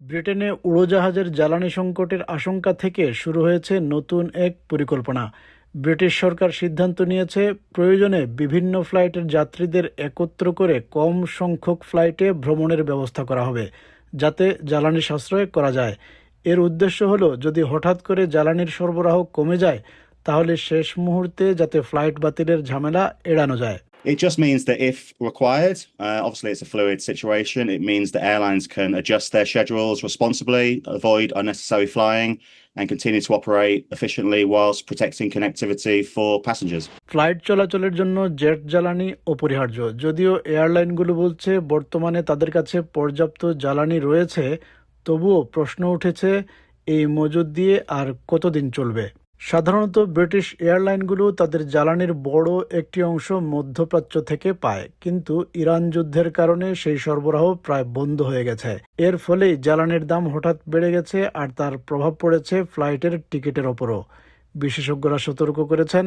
ব্রিটেনে উড়োজাহাজের জ্বালানি সংকটের আশঙ্কা থেকে শুরু হয়েছে নতুন এক পরিকল্পনা। ব্রিটিশ সরকার সিদ্ধান্ত নিয়েছে প্রয়োজনে বিভিন্ন ফ্লাইটের যাত্রীদের একত্র করে কম সংখ্যক ফ্লাইটে ভ্রমণের ব্যবস্থা করা হবে, যাতে জ্বালানি সাশ্রয় করা যায়। এর উদ্দেশ্য হলো, যদি হঠাৎ করে জ্বালানির সরবরাহ কমে যায়, তাহলে শেষ মুহূর্তে যাতে ফ্লাইট বাতিলের ঝামেলা এড়ানো যায়। It just means that if required, obviously it's a fluid situation, it means that airlines can adjust their schedules responsibly, avoid unnecessary flying, and continue to operate efficiently whilst protecting connectivity for passengers. Flight চলাচলের জন্য jet জ্বালানি অপরিহার্য। যদিও এয়ারলাইনগুলো বলছে বর্তমানে তাদের কাছে পর্যাপ্ত জ্বালানি রয়েছে, তবুও প্রশ্ন উঠেছে এই মজুদ দিয়ে আর কতদিন চলবে। সাধারণত ব্রিটিশ এয়ারলাইনগুলো তাদের জ্বালানির বড় একটি অংশ মধ্যপ্রাচ্য থেকে পায়, কিন্তু ইরান যুদ্ধের কারণে সেই সরবরাহ প্রায় বন্ধ হয়ে গেছে। এর ফলেই জ্বালানির দাম হঠাৎ বেড়ে গেছে, আর তার প্রভাব পড়েছে ফ্লাইটের টিকিটের ওপরও। বিশেষজ্ঞরা সতর্ক করেছেন,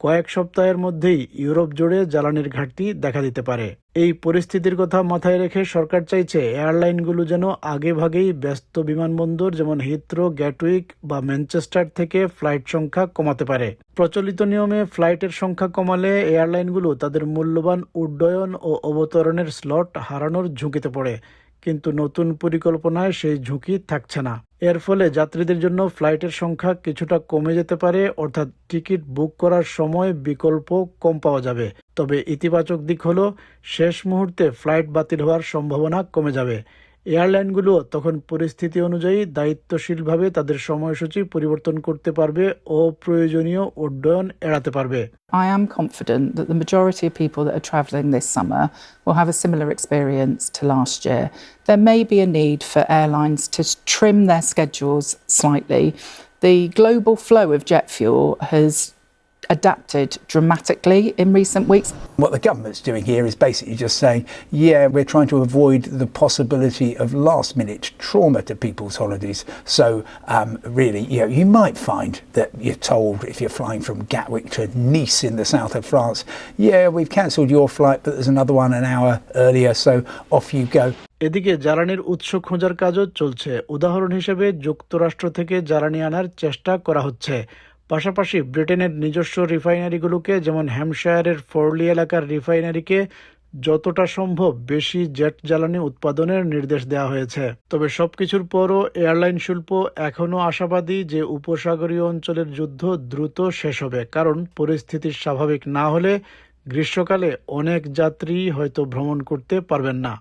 কয়েক সপ্তাহের মধ্যেই ইউরোপ জুড়ে জ্বালানির ঘাটতি দেখা দিতে পারে। এই পরিস্থিতির কথা মাথায় রেখে সরকার চাইছে এয়ারলাইনগুলো যেন আগেভাগেই ব্যস্ত বিমানবন্দর যেমন হিথ্রো, গ্যাটউইক বা ম্যানচেস্টার থেকে ফ্লাইট সংখ্যা কমাতে পারে। প্রচলিত নিয়মে ফ্লাইটের সংখ্যা কমালে এয়ারলাইনগুলো তাদের মূল্যবান উড্ডয়ন ও অবতরণের স্লট হারানোর ঝুঁকিতে পড়ে, কিন্তু নতুন পরিকল্পনায় সেই ঝুঁকি থাকছে না। এর ফলে যাত্রীদের জন্য ফ্লাইটের সংখ্যা কিছুটা কমে যেতে পারে, অর্থাৎ টিকিট বুক করার সময় বিকল্প কম পাওয়া যাবে। তবে ইতিবাচক দিক হলো, শেষ মুহূর্তে ফ্লাইট বাতিল হওয়ার সম্ভাবনা কমে যাবে। এয়ারলাইনগুলো তখন পরিস্থিতি অনুযায়ী দায়িত্বশীলভাবে তাদের সময়সূচি পরিবর্তন করতে পারবে ও প্রয়োজনীয় উড্ডয়ন এড়াতে পারবে। I am confident that the majority of people that are travelling this summer will have a similar experience to last year. There may be a need for airlines to trim their schedules slightly. The global flow of jet fuel has adapted dramatically in recent weeks. What the government's doing here is basically just saying, yeah, we're trying to avoid the possibility of last-minute trauma to people's holidays. So really, you might find that you're told if you're flying from Gatwick to Nice in the south of France, yeah, we've cancelled your flight, but there's another one an hour earlier, so off you go. এদিকে জ্বালানির উৎস খোঁজার কাজও চলছে। উদাহরণ হিসেবে যুক্তরাষ্ট্র থেকে জ্বালানি আনার চেষ্টা করা হচ্ছে। পাশাপাশি ব্রিটেনের নিজস্ব রিফাইনারিগুলোকে, যেমন হ্যাম্পশায়ারের ফরলি এলাকার রিফাইনারিকে যতটা সম্ভব বেশি জেট জ্বালানি উৎপাদনের নির্দেশ দেওয়া হয়েছে। তবে সবকিছুর পরও এয়ারলাইন শিল্প এখনও আশাবাদী যে উপসাগরীয় অঞ্চলের যুদ্ধ দ্রুত শেষ হবে, কারণ পরিস্থিতি স্বাভাবিক না হলে গ্রীষ্মকালে অনেক যাত্রী হয়তো ভ্রমণ করতে পারবেন না।